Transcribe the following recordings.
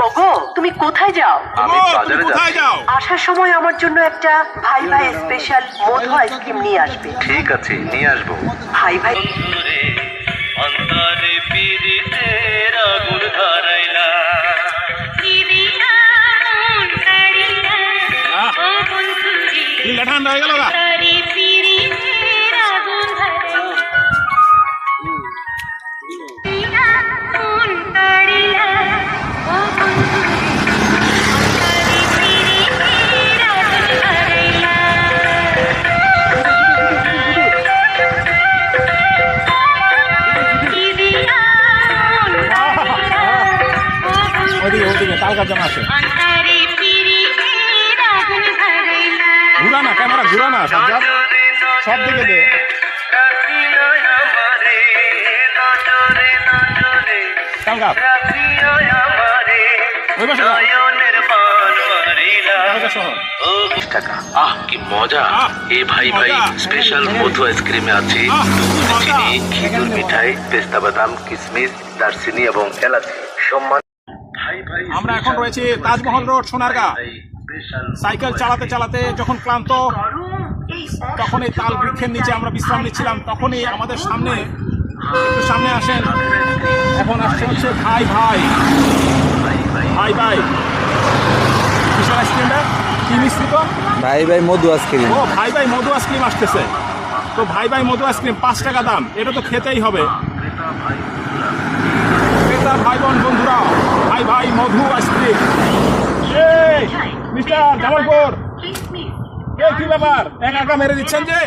ওগো, তুমি কোথায় যাও? আমি বাজারে যাচ্ছি। আসার সময় আমার জন্য একটা ভাই ভাই স্পেশাল মধু আইসক্রিম নিয়ে আসবে। ঠিক আছে, নিয়ে আসবো। ভাই ভাই অন্তরে পীড়িতের আগুন ধরাইলা ঠান্ডা হয়ে গেল গা। ওদিকে তাল গাছ জমা আছে। ঘুরা না, ক্যামেরা ঘুরা না, সব দিকে দে। তাল গাছ ওই পাশে না। তাল গাছ সহ। টাকা। আহ কি মজা! এ ভাই ভাই স্পেশাল মধু আইসক্রিমে আছে দুধ, চিনি, খেজুর মিঠাই, পেস্তা বাদাম, কিশমিশ, দারচিনি এবং এলাচি। সম্মান ভাই ভাই। আমরা এখন রয়েছি তাজমহল রোড, সোনারগাঁ। সাইকেল চালাতে চালাতে যখন ক্লান্ত, তখন এই তাল বৃক্ষের নিচে আমরা বিশ্রাম নিচ্ছিলাম। তখনই আমাদের সামনে, একটু সামনে আসেন, এখন আসছে হচ্ছে ভাই ভাই ভাই ভাই বিশাল আইসক্রিমটা কি মিশ্রিত ভাই ভাই মধু আইসক্রিম। ও ভাই ভাই মধু আইসক্রিম আসতেছে। তো ভাই ভাই মধু আইসক্রিম 5 টাকা দাম, এটা তো খেতেই হবে। ক্রেতা ভাই বোন বন্ধুরা, ভাই ভাই মধু আইসক্রিম। এই মিস্টার জামালপুর, কি ব্যাপার একা একা মেরে দিচ্ছেন যে?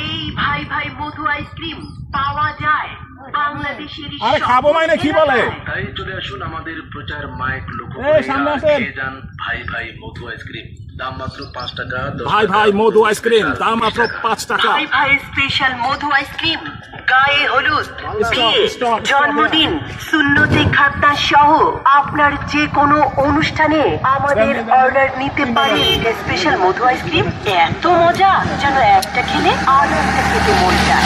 এই ভাই ভাই মধু আইসক্রিম পাওয়া যায় বাংলাদেশের। আরে খাবো মাইনে কি বলে? তাই চলে আসুন আমাদের প্রচার মাইক লোক। এই সামনে আসেন। যান ভাই ভাই মধু আইসক্রিম, দাম মাত্র 5 টাকা। ভাই ভাই মধু আইসক্রিম দাম মাত্র 5 টাকা। ভাই ভাই স্পেশাল মধু আইসক্রিম, গায়ে হলুদ, বিয়ে, স্টপ। জন্মদিন, সুন্নতে খাতনা সহ আপনার যে কোনো অনুষ্ঠানে আমাদের অর্ডার নিতে পারেন। স্পেশাল মধু আইসক্রিম এত মজা যেন একটা খেলে আরো একটা খেতে মন চায়।